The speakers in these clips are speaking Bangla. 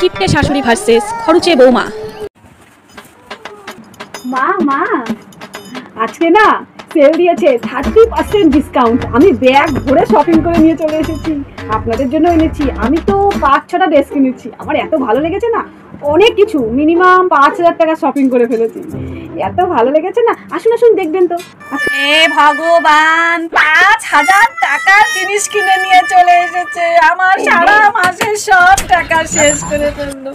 কিপটে শাশুড়ি ভার্সেস খরচে বৌমা। মা মা আজকে না সেল দিয়েছে 30% ডিসকাউন্ট। আমি ব্যাগ ভরে শপিং করে নিয়ে চলে এসেছি, আপনাদের জন্য এনেছি। আমি তো 5-6টা ড্রেস কিনেছি, আমার এত ভালো লেগেছে না, অনেক কিছু, মিনিমাম 5,000 টাকা শপিং করে ফেলেছি। এত ভালো লেগেছে না, আসুন আসুন দেখবেন তো। এ ভগবান, 5,000 টাকার জিনিস কিনে নিয়ে চলে এসেছে, আমার সারা মাসের সব টাকা শেষ করে ফেললো।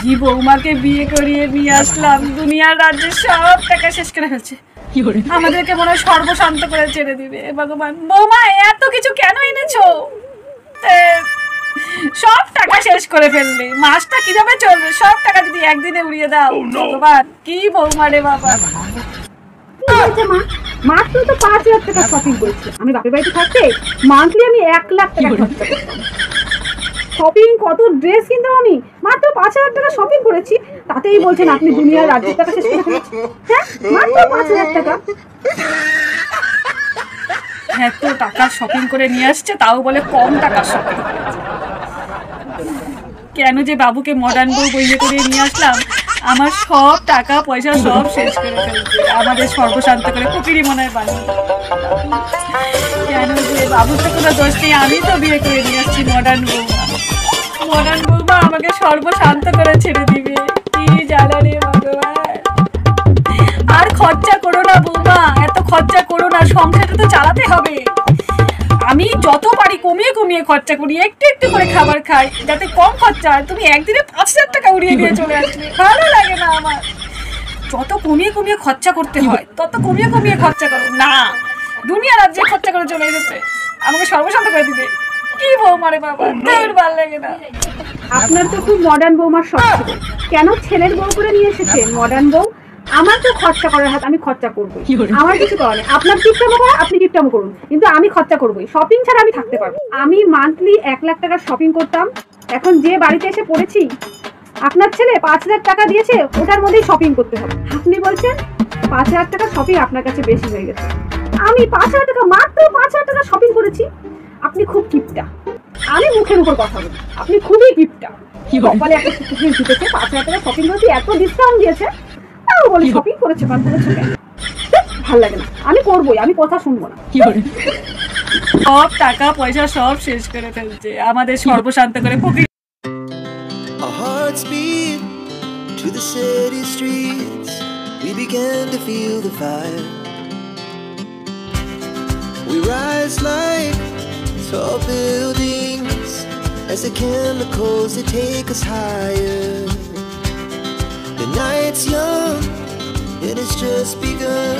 কি বৌমাকে বিয়ে করিয়ে নিয়ে আসলাম, দুনিয়ার রাজ্যের সব টাকা শেষ করে ফেলছে। আমাদেরকে মনে হয় সর্বশান্ত করে ছেড়ে দিবে। ভগবান, বৌমা এত কিছু কেন এনেছো? সব টাকা শেষ করে ফেললে, মাসটা কিভাবে চলবে? সব টাকা যদি একদিনে উড়িয়ে দাও। ভগবান, কি বৌমা রে বাবা। মাত্র তো 5,000 টাকা শপিং করেছি। আমি বাপের বাড়িতে থাকতে মান্থলি আমি 1 লাখ টাকা খরচা করতাম। শপিং কত ড্রেস কিনতাম আমি, মাত্র 5,000 টাকা শপিং করেছি। তাতেই বলছেন আপনি দুনিয়ার রাজ্যের টাকা শেষ করে ফেলেছেন? হ্যাঁ, মাত্র 5,000 টাকা। এত টাকা শপিং করে নিয়ে আসছে, তাও বলে কম টাকা শপিং। কেন যে বাবুকে মডার্ন বউ বইয়ে করে নিয়ে আসলাম, আমার সব টাকা পয়সা সব শেষ করে ফেলছে, আমাদের সর্বশান্ত করে কুপিরি মনে হয় বানিয়ে। কেন যে বাবুর তো কোনো দোষ নেই, আমি তো বিয়ে করে নিয়ে আসছি মডার্ন বৌমা। মডার্ন বৌমা আমাকে সর্বশান্ত করে ছেড়ে দিবে, কি জ্বালা রে ভগবান। আর খরচা করো না বৌমা, এত খরচা করো না, সংসারটা তো চালাতে হবে। আমি যত পারি কমিয়ে কমিয়ে খরচা করি, একটু একটু করে খাবার খাই যাতে কম খরচা হয়। তুমি একদিনে 5,000 টাকা উড়িয়ে দিয়ে চলে আসবে, ভালো লাগে না আমার। যত কমিয়ে কমিয়ে খরচা করতে হয় তত কমিয়ে কমিয়ে খরচা করো না। দুনিয়া রাজ্যে খরচা করে চলে এসেছে, আমাকে সর্বশান্ত করে দিবে। কি বৌমা রে বাবা, তোর ভালো লাগে না। আপনার তো খুব মডার্ন বৌমার শখ ছিল, কেন ছেলের বউ করে নিয়ে এসেছেন মডার্ন বউ? আমার তো খরচা করার হাত, আমি খরচা করবো, আমার কিছু করার নেই। আপনার কিপটামো করা, আপনি কিপটামো করুন, কিন্তু আমি খরচা করবোই। শপিং ছাড়া আমি থাকতে পারবো। আমি মান্থলি 1 লাখ টাকার শপিং করতাম, এখন যে বাড়িতে এসে পড়েছি আপনার ছেলে 5,000 টাকা দিয়েছে, ওটার মধ্যেই শপিং করতে হবে। আপনি বলছেন 5,000 টাকা শপিং আপনার কাছে বেশি হয়ে গেছে। আমি 5,000 টাকা, মাত্র 5,000 টাকা শপিং করেছি। আপনি খুব কিপটা, আমি মুখের উপর কথা বলি, আপনি খুবই কিপটা। কপালে একটা জিনিস জিতেছে, 5,000 টাকা শপিং করেছি, এত ডিসকাউন্ট দিয়েছে, তাও বলি শপিং করেছে। ভালো লাগে না, আমি করবোই, আমি কথা শুনবো না। সব টাকা পয়সা সব শেষ করে ফেলছে, আমাদের সর্বশান্ত করে ফকির। Our hearts beat to the city streets. We began to feel the fire. We rise like tall buildings as the chemicals they take us higher. The night's young and it's just begun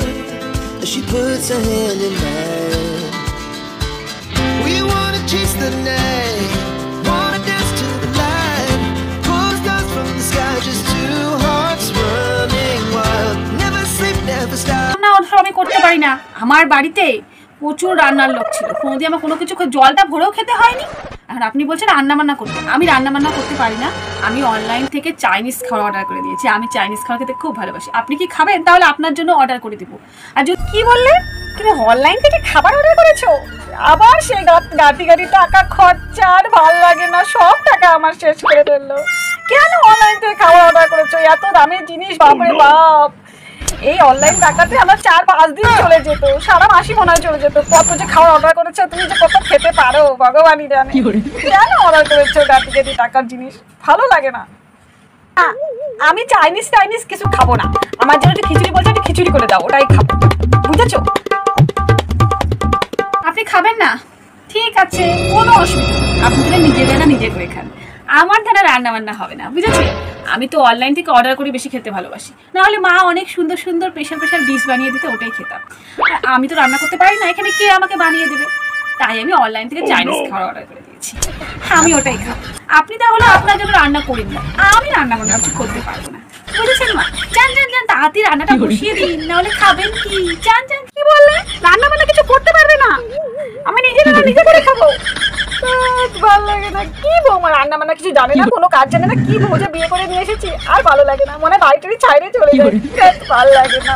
as she puts her hand in mine. We wanna chase the night, wanna dance to the light, pull stars from the sky, just two hearts running wild. Never sleep, never stop. না, ওটা আমি করতে পারি না। আমার বাড়িতে প্রচুর রান্নার লোক ছিল, কোনোদিন আমার কোনো কিছু জলটা ভরেও খেতে হয়নি। এখন আপনি বলছেন রান্নাবান্না করতে, আমি রান্নাবান্না করতে পারি না। আমি অনলাইন থেকে চাইনিজ খাবার অর্ডার করে দিয়েছি, আমি চাইনিজ খাবার খেতে খুব ভালোবাসি। আপনি কি খাবেন? তাহলে আপনার জন্য অর্ডার করে দিব। আর যদি কি বললেন, তুমি অনলাইন থেকে খাবার অর্ডার করেছো? আবার সেই গাড়ি টাকা খরচা, আর ভালো লাগে না, সব টাকা আমার শেষ করে ফেললো। কেন অনলাইন থেকে খাবার অর্ডার করেছো? এত দামের জিনিস, বাপরে বাপ। এই অনলাইন টাকাতে আমার 4-5 দিন চলে যেত, সারা মাসই মনে হয় চলে যেত। কত যে খাবার অর্ডার করেছো, তুমি যে কত খেতে পারো ভগবানই জানে। কেন অর্ডার করেছো গাড়ি টাকার জিনিস? ভালো লাগে না। আমি চাইনিজ কিছু খাবো না, আমার জন্য খিচুড়ি বলছে, খিচুড়ি করে দাও, ওটাই খাবো, বুঝেছো? আপনি খাবেন না? ঠিক আছে, কোনো অসুবিধা নেই, আপনি তাহলে নিজের রান্না নিজে করে খান, আমার দ্বারা রান্না বান্না হবে না, বুঝেছি? আমি তো অনলাইন থেকে অর্ডার করে বেশি খেতে ভালোবাসি, নাহলে মা অনেক সুন্দর সুন্দর স্পেশাল ডিশ বানিয়ে দিতে, ওটাই খেতাম। আমি তো রান্না করতে পারি না, এখানে কে আমাকে বানিয়ে দেবে? তাই আমি অনলাইন থেকে চাইনিজ খাবার অর্ডার করে দিয়েছি, আমি ওটাই খাবো। আপনি তাহলে আপনার জন্য রান্না করেন না, আমি রান্না বান্না কিছু করতে পারবো না, বুঝেছেন মা? যান তাড়াতাড়ি রান্নাটা বসিয়ে দিন, নাহলে খাবেন কি? যান। কি বললে? রান্না বান্না কিছু করতে পারবে না? আমি নিজে করে খাবো, ভালো লাগে না। কি বৌমা রান্না বান্না কিছু জানে না, কোনো কাজ জানে না, কি ভোজে বিয়ে করে নিয়ে এসেছি, আর ভালো লাগে না, মনে বাড়িটারি ছাইড়ে চলে যায়, ভালো লাগে না।